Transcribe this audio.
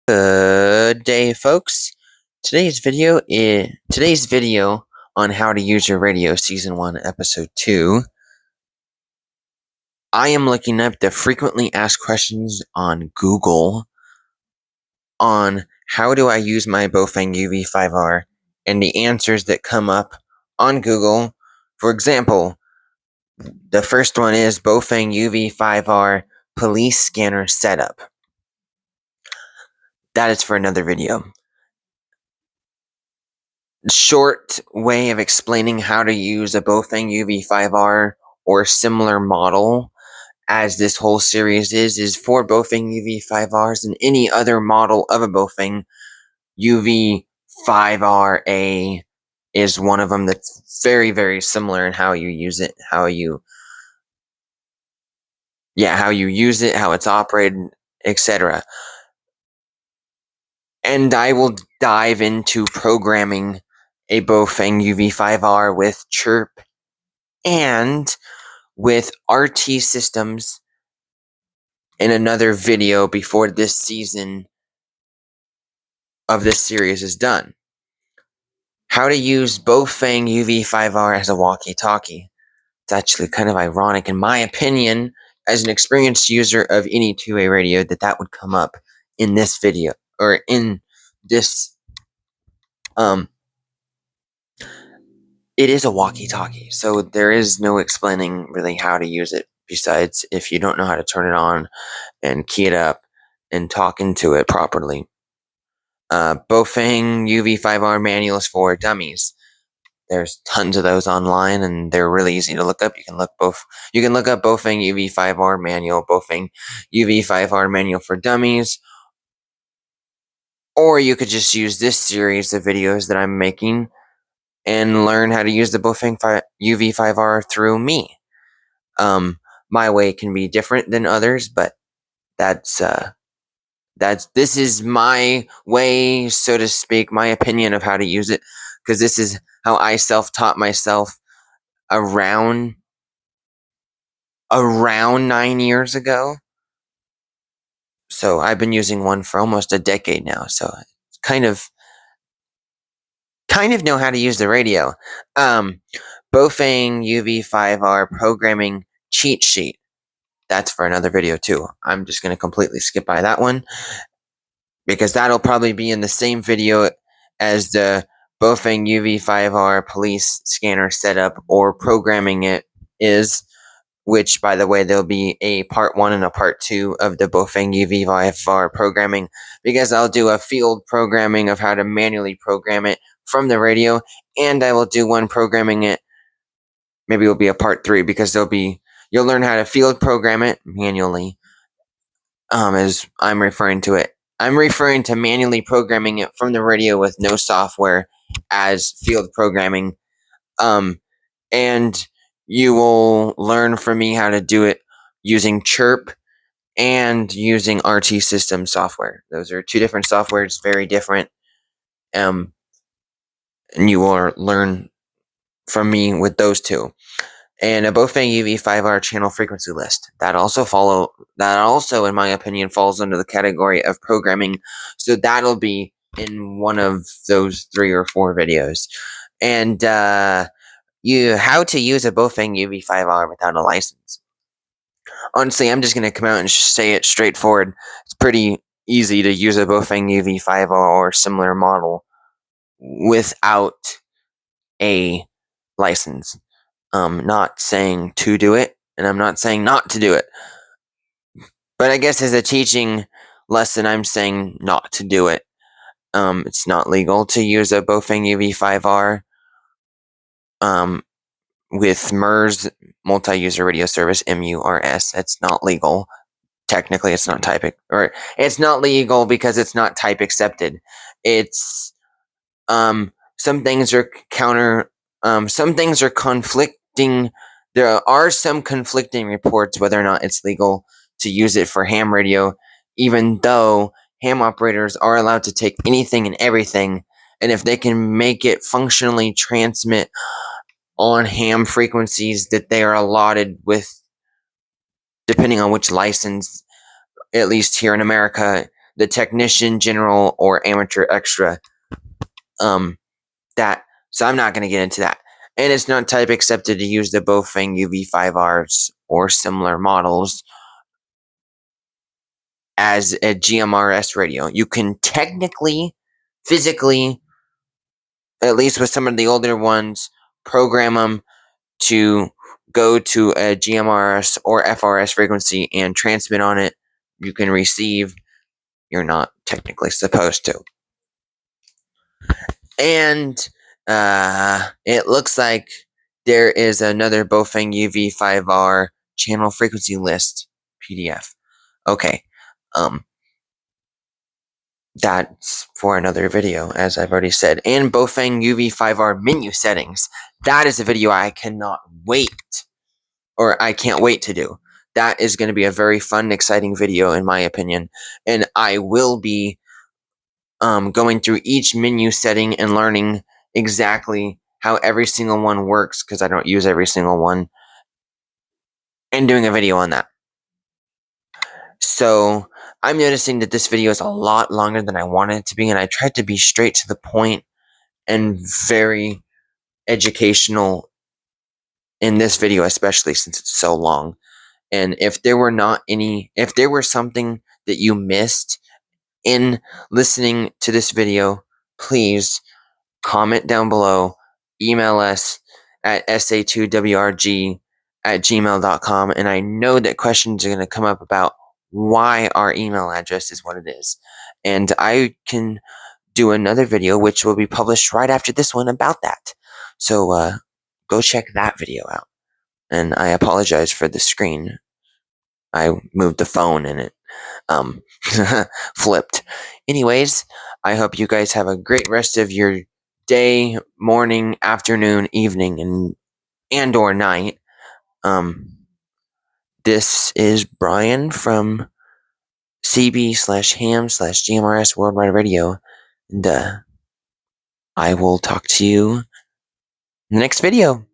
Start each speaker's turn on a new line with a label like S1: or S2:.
S1: Good day, folks. Today's video on how to use your radio, season 1, episode 2. I am looking up the frequently asked questions on Google on how do I use my Baofeng UV-5R, and the answers that come up on Google. For example, the first one is Baofeng UV-5R police scanner setup. That is for another video. Short way of explaining how to use a Baofeng UV-5R or similar model, as this whole series is for Baofeng UV-5Rs and any other model of a Baofeng. UV-5RA is one of them that's very, very similar in how you use it, how you use it, how it's operated, etc. And I will dive into programming a Baofeng UV-5R with chirp and with RT systems in another video before this season of this series is done. How to use Baofeng UV-5R as a walkie-talkie. It's actually kind of ironic, in my opinion, as an experienced user of any two-way radio, that would come up in this video, or in this, it is a walkie-talkie, so there is no explaining really how to use it, besides if you don't know how to turn it on and key it up and talk into it properly. Baofeng UV-5R manuals for dummies. There's tons of those online, and they're really easy to look up. You can look up Baofeng UV-5R manual, Baofeng UV-5R manual for dummies, or you could just use this series of videos that I'm making and learn how to use the Baofeng UV-5R through me. My way can be different than others, but this is my way, so to speak, my opinion of how to use it, because this is how I self-taught myself around 9 years ago. So I've been using one for almost a decade now, so kind of know how to use the radio. Baofeng UV-5R programming cheat sheet. That's for another video too. I'm just going to completely skip by that one, because that'll probably be in the same video as the Baofeng UV-5R police scanner setup or programming it is, which, by the way, there'll be a part 1 and a part 2 of the Baofeng UV-5R programming, because I'll do a field programming of how to manually program it from the radio, and I will do one programming it. Maybe it'll be a part 3, because you'll learn how to field program it manually, as I'm referring to it. I'm referring to manually programming it from the radio with no software as field programming. And you will learn from me how to do it using Chirp and using RT System software. Those are two different softwares, very different. And you will learn from me with those two. And a Baofeng UV-5R channel frequency list. That also, in my opinion, falls under the category of programming. So that'll be in one of those 3 or 4 videos. And how to use a Baofeng UV-5R without a license. Honestly, I'm just going to come out and say it straightforward. It's pretty easy to use a Baofeng UV-5R or similar model without a license. Not saying to do it, and I'm not saying not to do it. But I guess as a teaching lesson, I'm saying not to do it. It's not legal to use a Baofeng UV-5R with MURS, Multi-User Radio Service, MURS. It's not legal. Technically, it's not it's not legal because it's not type accepted. It's some things are conflicting. There are some conflicting reports whether or not it's legal to use it for ham radio, even though ham operators are allowed to take anything and everything, and if they can make it functionally transmit on ham frequencies that they are allotted with, depending on which license, at least here in America, the technician, general, or amateur extra. So I'm not going to get into that. And it's not type accepted to use the Baofeng UV-5Rs or similar models as a GMRS radio. You can technically, physically, at least with some of the older ones, program them to go to a GMRS or FRS frequency and transmit on it. You can receive. You're not technically supposed to. And it looks like there is another Baofeng UV-5R channel frequency list PDF. Okay. That's for another video, as I've already said. And Baofeng UV-5R menu settings. That is a video I cannot wait, or I can't wait to do. That is going to be a very fun, exciting video, in my opinion. And I will be going through each menu setting and learning exactly how every single one works, because I don't use every single one, and doing a video on that. So I'm noticing that this video is a lot longer than I wanted it to be, and I tried to be straight to the point and very educational in this video, especially since it's so long. And if there were something that you missed in listening to this video, please comment down below, email us at sa2wrg@gmail.com, and I know that questions are going to come up about why our email address is what it is. And I can do another video, which will be published right after this one, about that. So go check that video out. And I apologize for the screen. I moved the phone and it flipped. Anyways, I hope you guys have a great rest of your day, morning, afternoon, evening, and or night. This is Brian from CB/Ham/GMRS Worldwide Radio, and I will talk to you in the next video.